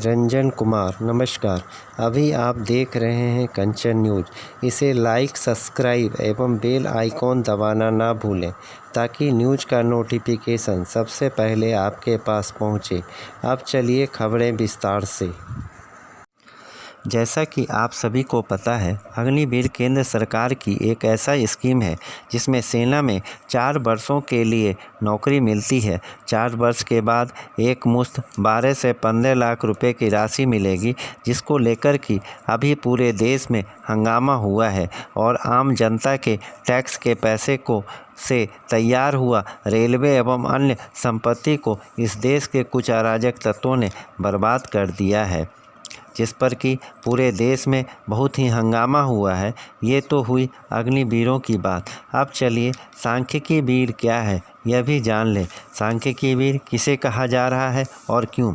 रंजन कुमार। नमस्कार। अभी आप देख रहे हैं कंचन न्यूज़। इसे लाइक, सब्सक्राइब एवं बेल आइकॉन दबाना ना भूलें ताकि न्यूज़ का नोटिफिकेशन सबसे पहले आपके पास पहुंचे। अब चलिए खबरें विस्तार से। जैसा कि आप सभी को पता है, अग्निवीर केंद्र सरकार की एक ऐसा स्कीम है जिसमें सेना में 4 वर्षों के लिए नौकरी मिलती है। 4 वर्ष के बाद एक मुश्त 12 से 15 लाख रुपए की राशि मिलेगी, जिसको लेकर कि अभी पूरे देश में हंगामा हुआ है और आम जनता के टैक्स के पैसे को से तैयार हुआ रेलवे एवं अन्य संपत्ति को इस देश के कुछ अराजक तत्वों ने बर्बाद कर दिया है, जिस पर कि पूरे देश में बहुत ही हंगामा हुआ है। ये तो हुई अग्निवीरों की बात। अब चलिए सांख्यिकी वीर क्या है यह भी जान लें। सांख्यिकी वीर किसे कहा जा रहा है और क्यों?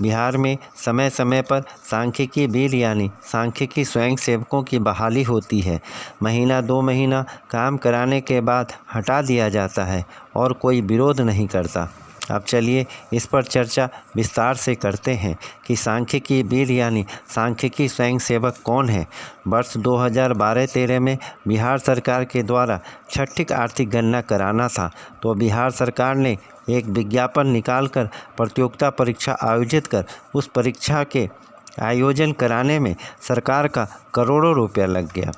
बिहार में समय समय पर सांख्यिकी वीर यानी सांख्यिकी स्वयंसेवकों की बहाली होती है। महीना 2 महीना काम कराने के बाद हटा दिया जाता है और कोई विरोध नहीं करता। अब चलिए इस पर चर्चा विस्तार से करते हैं कि सांख्यिकी वीर यानी सांख्यिकी स्वयंसेवक कौन है। वर्ष 2012-13 में बिहार सरकार के द्वारा छठी आर्थिक गणना कराना था, तो बिहार सरकार ने एक विज्ञापन निकालकर प्रतियोगिता परीक्षा आयोजित कर उस परीक्षा के आयोजन कराने में सरकार का करोड़ों रुपया लग गया।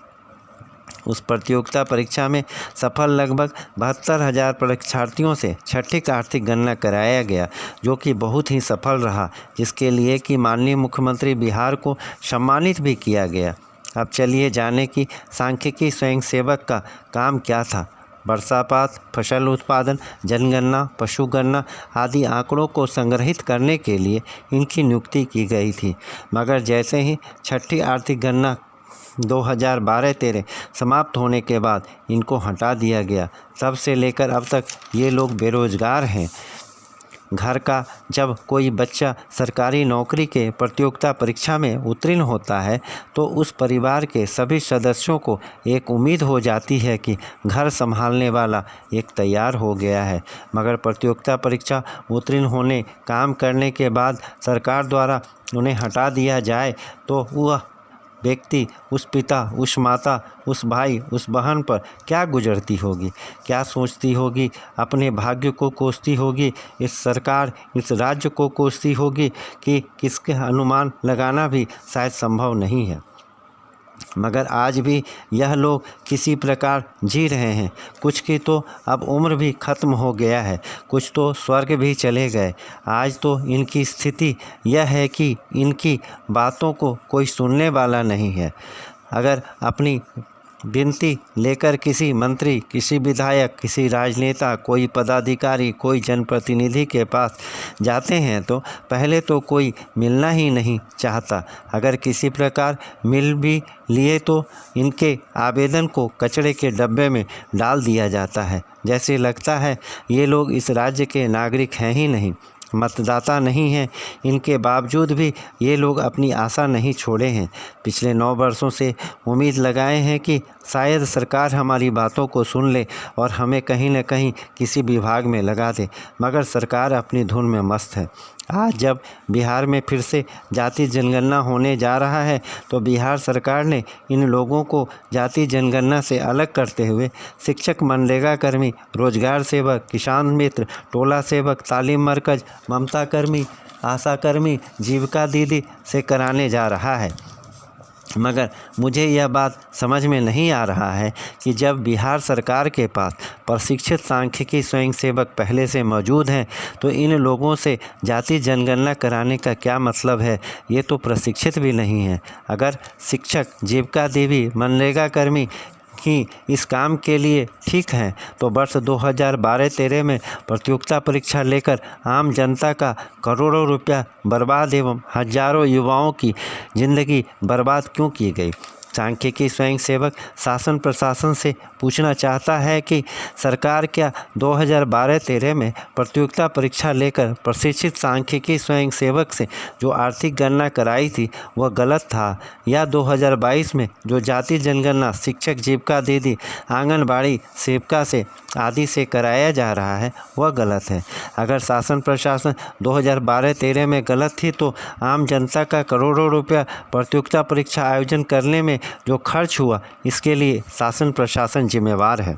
उस प्रतियोगिता परीक्षा में सफल लगभग 72,000 परीक्षार्थियों से छठी आर्थिक गणना कराया गया, जो कि बहुत ही सफल रहा, जिसके लिए कि माननीय मुख्यमंत्री बिहार को सम्मानित भी किया गया। अब चलिए जानें कि सांख्यिकी स्वयंसेवक का काम क्या था। वर्षापात, फसल उत्पादन, जनगणना, पशुगणना आदि आंकड़ों को संग्रहित करने के लिए इनकी नियुक्ति की गई थी, मगर जैसे ही छठी आर्थिक गणना 2012-13 समाप्त होने के बाद इनको हटा दिया गया। तब से लेकर अब तक ये लोग बेरोजगार हैं। घर का जब कोई बच्चा सरकारी नौकरी के प्रतियोगिता परीक्षा में उत्तीर्ण होता है तो उस परिवार के सभी सदस्यों को एक उम्मीद हो जाती है कि घर संभालने वाला एक तैयार हो गया है, मगर प्रतियोगिता परीक्षा उत्तीर्ण होने, काम करने के बाद सरकार द्वारा उन्हें हटा दिया जाए तो वह व्यक्ति, उस पिता, उस माता, उस भाई, उस बहन पर क्या गुजरती होगी, क्या सोचती होगी, अपने भाग्य को कोसती होगी, इस सरकार, इस राज्य को कोसती होगी कि किसके अनुमान लगाना भी शायद संभव नहीं है। मगर आज भी यह लोग किसी प्रकार जी रहे हैं। कुछ की तो अब उम्र भी ख़त्म हो गया है, कुछ तो स्वर्ग भी चले गए। आज तो इनकी स्थिति यह है कि इनकी बातों को कोई सुनने वाला नहीं है। अगर अपनी विनती लेकर किसी मंत्री, किसी विधायक, किसी राजनेता, कोई पदाधिकारी, कोई जनप्रतिनिधि के पास जाते हैं तो पहले तो कोई मिलना ही नहीं चाहता। अगर किसी प्रकार मिल भी लिए तो इनके आवेदन को कचरे के डब्बे में डाल दिया जाता है। जैसे लगता है ये लोग इस राज्य के नागरिक हैं ही नहीं, मतदाता नहीं हैं। इनके बावजूद भी ये लोग अपनी आशा नहीं छोड़े हैं। पिछले 9 वर्षों से उम्मीद लगाए हैं कि शायद सरकार हमारी बातों को सुन ले और हमें कहीं न कहीं किसी विभाग में लगा दे, मगर सरकार अपनी धुन में मस्त है। आज जब बिहार में फिर से जाति जनगणना होने जा रहा है तो बिहार सरकार ने इन लोगों को जाति जनगणना से अलग करते हुए शिक्षक, मनरेगा कर्मी, रोजगार सेवक, किसान मित्र, टोला सेवक, तालीम मरकज, ममता कर्मी, आशा कर्मी, जीविका दीदी से कराने जा रहा है। मगर मुझे यह बात समझ में नहीं आ रहा है कि जब बिहार सरकार के पास प्रशिक्षित सांख्यिकी स्वयंसेवक पहले से मौजूद हैं तो इन लोगों से जाति जनगणना कराने का क्या मतलब है। ये तो प्रशिक्षित भी नहीं है। अगर शिक्षक, जीविका देवी, मनरेगा कर्मी ही इस काम के लिए ठीक हैं तो वर्ष 2012-13 में प्रतियोगिता परीक्षा लेकर आम जनता का करोड़ों रुपया बर्बाद एवं हजारों युवाओं की ज़िंदगी बर्बाद क्यों की गई। सांख्यिकी स्वयंसेवक शासन प्रशासन से पूछना चाहता है कि सरकार क्या 2012-13 में प्रतियोगिता परीक्षा लेकर प्रशिक्षित सांख्यिकी स्वयंसेवक से जो आर्थिक गणना कराई थी वह गलत था, या 2022 में जो जाति जनगणना शिक्षक, जीविका दीदी, आंगनबाड़ी सेविका से आदि से कराया जा रहा है वह गलत है। अगर शासन प्रशासन 2012-13 में गलत थी तो आम जनता का करोड़ों रुपया प्रतियोगिता परीक्षा आयोजन करने में जो खर्च हुआ इसके लिए शासन प्रशासन जिम्मेवार है।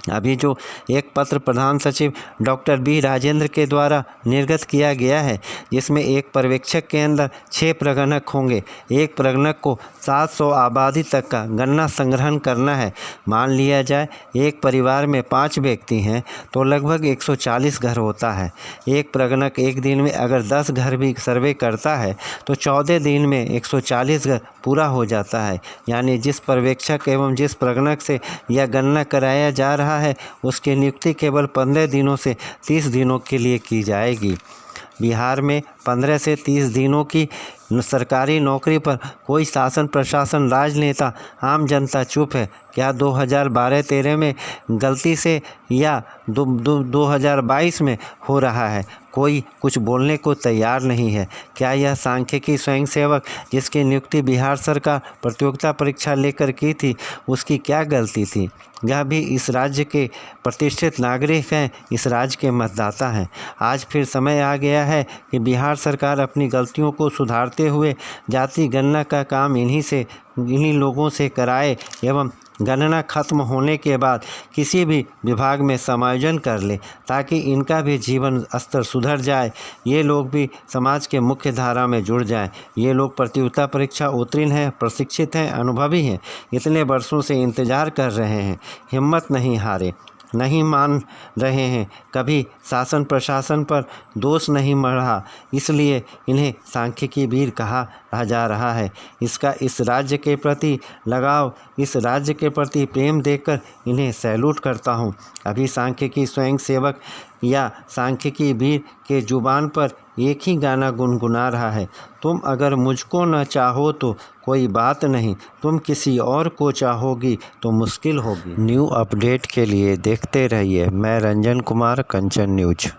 अभी जो एक पत्र प्रधान सचिव डॉक्टर बी राजेंद्र के द्वारा निर्गत किया गया है, जिसमें एक पर्यवेक्षक के अंदर 6 प्रगणक होंगे। एक प्रगणक को 700 आबादी तक का गणना संग्रहण करना है। मान लिया जाए एक परिवार में 5 व्यक्ति हैं तो लगभग 140 घर होता है। एक प्रगणक एक दिन में अगर 10 घर भी सर्वे करता है तो 14 दिन में 140 घर पूरा हो जाता है। यानी जिस पर्यवेक्षक एवं जिस प्रगणक से यह गणना कराया जा रहा है उसकी नियुक्ति केवल 15 दिनों से 30 दिनों के लिए की जाएगी। बिहार में 15 से 30 दिनों की सरकारी नौकरी पर कोई शासन प्रशासन, राजनेता, आम जनता चुप है क्या? 2012-13 में गलती से या 2022 में हो रहा है, कोई कुछ बोलने को तैयार नहीं है। क्या यह सांख्यिकी स्वयंसेवक जिसकी नियुक्ति बिहार सरकार प्रतियोगिता परीक्षा लेकर की थी उसकी क्या गलती थी? यह भी इस राज्य के प्रतिष्ठित नागरिक हैं, इस राज्य के मतदाता हैं। आज फिर समय आ गया है कि बिहार सरकार अपनी गलतियों को सुधारते हुए जाति गणना का काम इन्हीं लोगों से कराए एवं गणना खत्म होने के बाद किसी भी विभाग में समायोजन कर ले ताकि इनका भी जीवन स्तर सुधर जाए, ये लोग भी समाज के मुख्य धारा में जुड़ जाएं। ये लोग प्रतियोगिता परीक्षा उत्तीर्ण हैं, प्रशिक्षित हैं, अनुभवी हैं, इतने वर्षों से इंतज़ार कर रहे हैं, हिम्मत नहीं हारे, नहीं मान रहे हैं, कभी शासन प्रशासन पर दोष नहीं मढ़ा, इसलिए इन्हें सांख्यिकी वीर कहा जा रहा है। इसका इस राज्य के प्रति लगाव, इस राज्य के प्रति प्रेम देखकर इन्हें सैल्यूट करता हूँ। अभी सांख्यिकी स्वयंसेवक या सांख्यिकी वीर के जुबान पर एक ही गाना गुनगुना रहा है, तुम अगर मुझको न चाहो तो कोई बात नहीं, तुम किसी और को चाहोगी तो मुश्किल होगी। न्यू अपडेट के लिए देखते रहिए मैं रंजन कुमार, कंचन न्यूज।